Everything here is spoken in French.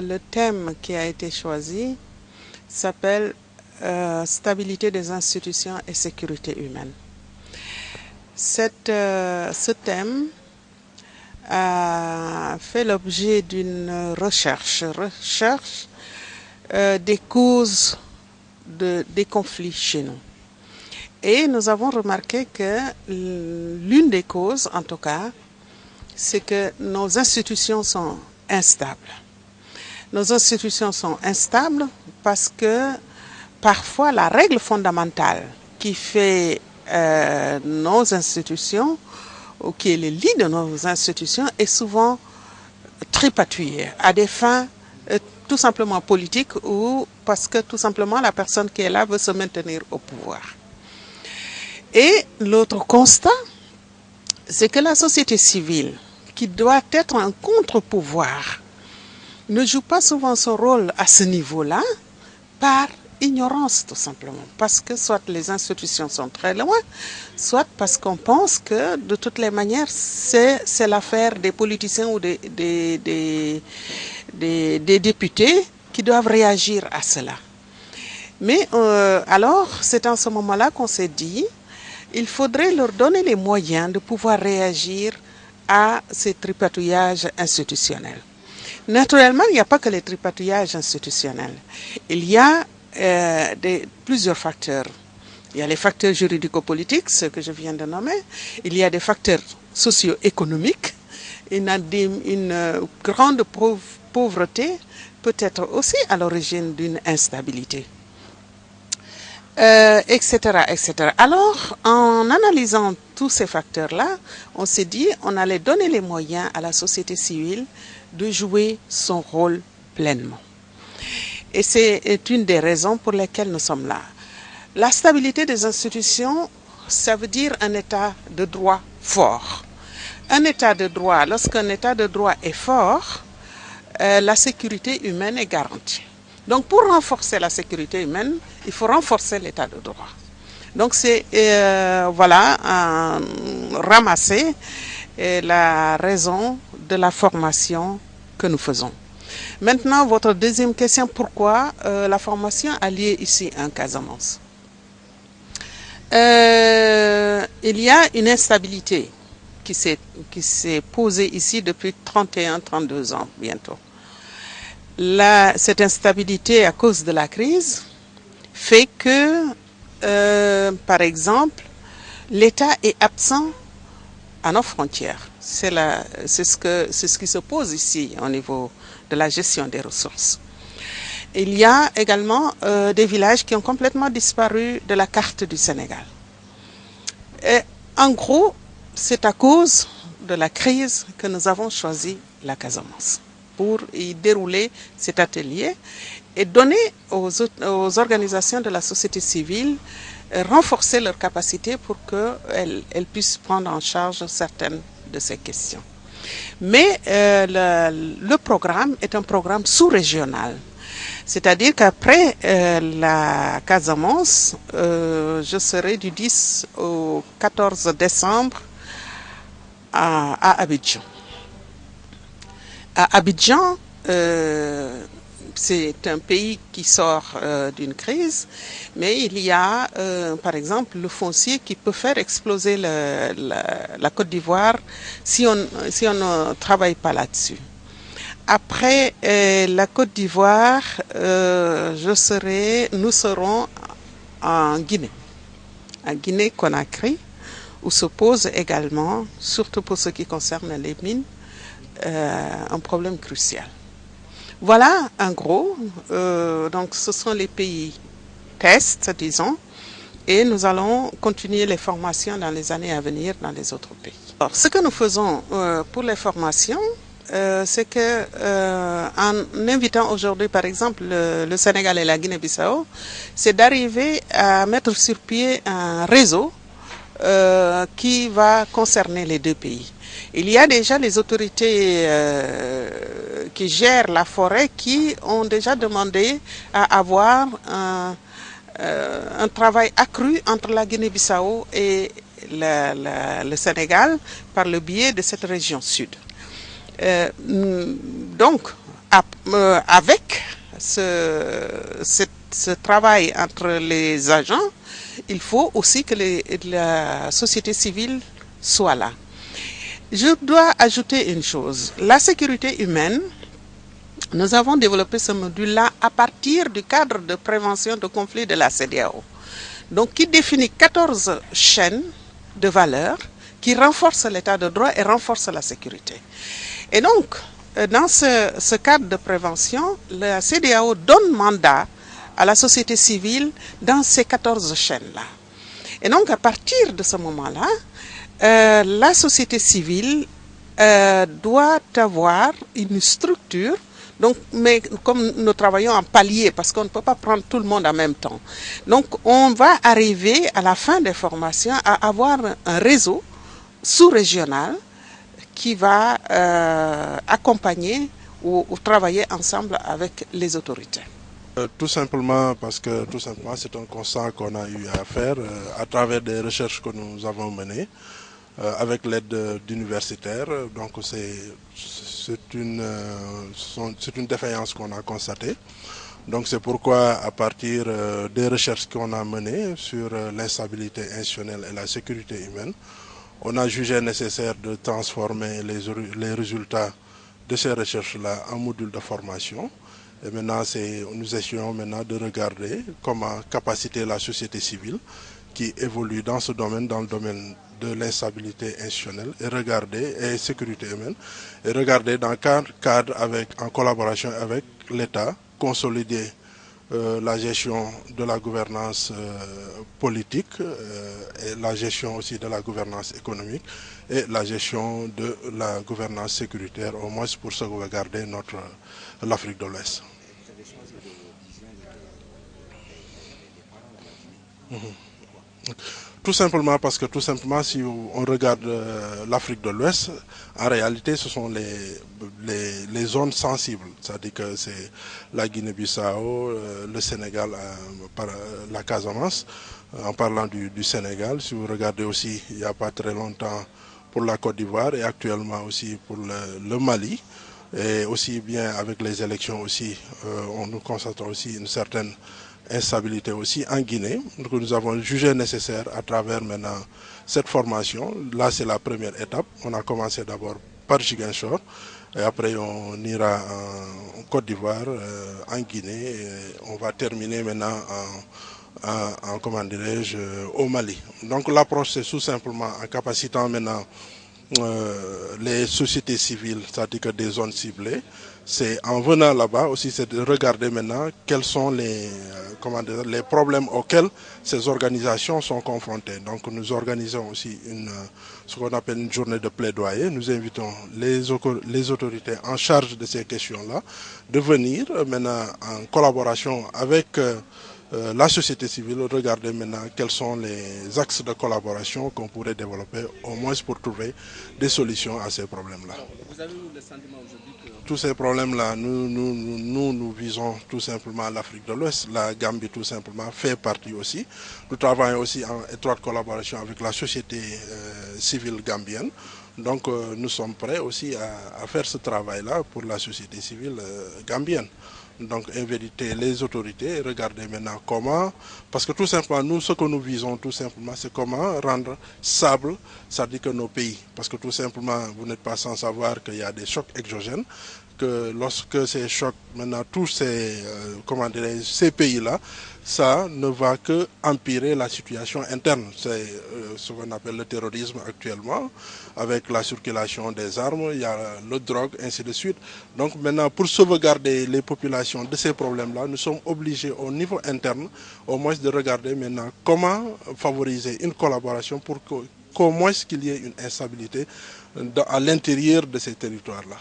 le thème qui a été choisi s'appelle Stabilité des institutions et sécurité humaine. Ce thème a fait l'objet d'une recherche des causes des conflits chez nous. Et nous avons remarqué que l'une des causes, en tout cas, c'est que nos institutions sont instables. Nos institutions sont instables parce que parfois la règle fondamentale qui fait nos institutions, ou qui est le lit de nos institutions, est souvent tripatouillée à des fins tout simplement politiques ou parce que tout simplement la personne qui est là veut se maintenir au pouvoir. Et l'autre constat, c'est que la société civile, qui doit être un contre-pouvoir, ne joue pas souvent son rôle à ce niveau-là par ignorance tout simplement. Parce que soit les institutions sont très loin, soit parce qu'on pense que de toutes les manières, c'est l'affaire des politiciens ou des députés qui doivent réagir à cela. Mais alors, c'est en ce moment-là qu'on s'est dit, il faudrait leur donner les moyens de pouvoir réagir à ces tripatouillages institutionnels. Naturellement, il n'y a pas que les tripatouillages institutionnels. Il y a plusieurs facteurs. Il y a les facteurs juridico-politiques, ce que je viens de nommer. Il y a des facteurs socio-économiques. Une grande pauvreté peut être aussi à l'origine d'une instabilité. Etc., etc. Alors, en analysant tous ces facteurs-là, on s'est dit on allait donner les moyens à la société civile de jouer son rôle pleinement. Et c'est une des raisons pour lesquelles nous sommes là. La stabilité des institutions, ça veut dire un état de droit fort. Un état de droit, lorsqu'un état de droit est fort, la sécurité humaine est garantie. Donc, pour renforcer la sécurité humaine, il faut renforcer l'état de droit. Donc, c'est, ramasser la raison de la formation que nous faisons. Maintenant, votre deuxième question, pourquoi la formation a lieu ici en Casamance? Il y a une instabilité qui s'est posée ici depuis 31-32 ans bientôt. Cette instabilité à cause de la crise fait que, par exemple, l'État est absent à nos frontières. C'est ce qui se pose ici au niveau de la gestion des ressources. Il y a également des villages qui ont complètement disparu de la carte du Sénégal. Et, en gros, c'est à cause de la crise que nous avons choisi la Casamance pour y dérouler cet atelier et donner aux organisations de la société civile renforcer leurs capacités pour qu'elles puissent prendre en charge certaines de ces questions. Mais le programme est un programme sous-régional. C'est-à-dire qu'après la Casamance, je serai du 10 au 14 décembre à Abidjan. À Abidjan, c'est un pays qui sort d'une crise, mais il y a, par exemple, le foncier qui peut faire exploser la Côte d'Ivoire si on ne travaille pas là-dessus. Après la Côte d'Ivoire, nous serons en Guinée, à Guinée-Conakry, où se pose également, surtout pour ce qui concerne les mines, un problème crucial. Voilà, en gros, donc ce sont les pays tests, disons, et nous allons continuer les formations dans les années à venir dans les autres pays. Alors, ce que nous faisons pour les formations, c'est que en invitant aujourd'hui, par exemple, le Sénégal et la Guinée-Bissau, c'est d'arriver à mettre sur pied un réseau qui va concerner les deux pays. Il y a déjà les autorités qui gèrent la forêt qui ont déjà demandé à avoir un travail accru entre la Guinée-Bissau et le Sénégal par le biais de cette région sud. Donc, avec ce travail entre les agents, il faut aussi que la société civile soit là. Je dois ajouter une chose. La sécurité humaine, nous avons développé ce module-là à partir du cadre de prévention de conflits de la CEDEAO. Donc, qui définit 14 chaînes de valeurs qui renforcent l'état de droit et renforcent la sécurité. Et donc, dans ce cadre de prévention, la CEDEAO donne mandat à la société civile dans ces 14 chaînes-là. Et donc, à partir de ce moment-là, la société civile doit avoir une structure, donc, mais comme nous travaillons en palier, parce qu'on ne peut pas prendre tout le monde en même temps. Donc, on va arriver à la fin des formations à avoir un réseau sous-régional qui va accompagner ou travailler ensemble avec les autorités. Tout simplement parce que c'est un constat qu'on a eu à faire à travers des recherches que nous avons menées avec l'aide d'universitaires. Donc c'est une défaillance qu'on a constatée. Donc c'est pourquoi à partir des recherches qu'on a menées sur l'instabilité institutionnelle et la sécurité humaine, on a jugé nécessaire de transformer les résultats de ces recherches-là en module de formation. Et maintenant, nous essayons maintenant de regarder comment capaciter la société civile qui évolue dans ce domaine, dans le domaine de l'instabilité institutionnelle et sécurité humaine, et regarder dans quel cadre, en collaboration avec l'État, consolider la gestion de la gouvernance politique et la gestion aussi de la gouvernance économique et la gestion de la gouvernance sécuritaire, au moins pour sauvegarder l'Afrique de l'Ouest. Tout simplement parce que si on regarde l'Afrique de l'Ouest, en réalité ce sont les zones sensibles, c'est-à-dire que c'est la Guinée-Bissau, le Sénégal, par la Casamance. En parlant du Sénégal, si vous regardez aussi, il n'y a pas très longtemps pour la Côte d'Ivoire et actuellement aussi pour le Mali, et aussi bien avec les élections aussi, on nous constate aussi une certaine instabilité aussi en Guinée. Donc nous avons jugé nécessaire à travers maintenant cette formation. Là, c'est la première étape. On a commencé d'abord par Ziguinchor et après on ira en Côte d'Ivoire, en Guinée. Et on va terminer maintenant comment dirais-je, au Mali. Donc l'approche, c'est tout simplement en capacitant maintenant les sociétés civiles, c'est-à-dire que des zones ciblées. C'est en venant là-bas aussi, c'est de regarder maintenant quels sont les problèmes auxquels ces organisations sont confrontées. Donc nous organisons aussi ce qu'on appelle une journée de plaidoyer. Nous invitons les autorités en charge de ces questions-là de venir maintenant en collaboration avec la société civile, regarder maintenant quels sont les axes de collaboration qu'on pourrait développer, au moins pour trouver des solutions à ces problèmes-là. Vous avez eu le sentiment aujourd'hui que... Tous ces problèmes-là, nous visons tout simplement l'Afrique de l'Ouest. La Gambie, tout simplement, fait partie aussi. Nous travaillons aussi en étroite collaboration avec la société civile gambienne. Donc, nous sommes prêts aussi à faire ce travail-là pour la société civile gambienne. Donc, inviter les autorités, regarder maintenant comment, parce que tout simplement, nous, ce que nous visons, tout simplement, c'est comment rendre stable, c'est-à-dire que nos pays. Parce que tout simplement, vous n'êtes pas sans savoir qu'il y a des chocs exogènes, que lorsque ces chocs, maintenant, tous ces pays-là, ça ne va que empirer la situation interne. C'est ce qu'on appelle le terrorisme actuellement, avec la circulation des armes, il y a le drogue, ainsi de suite. Donc maintenant, pour sauvegarder les populations de ces problèmes-là, nous sommes obligés au niveau interne, au moins de regarder maintenant comment favoriser une collaboration pour qu'au moins qu'il y ait une instabilité à l'intérieur de ces territoires-là.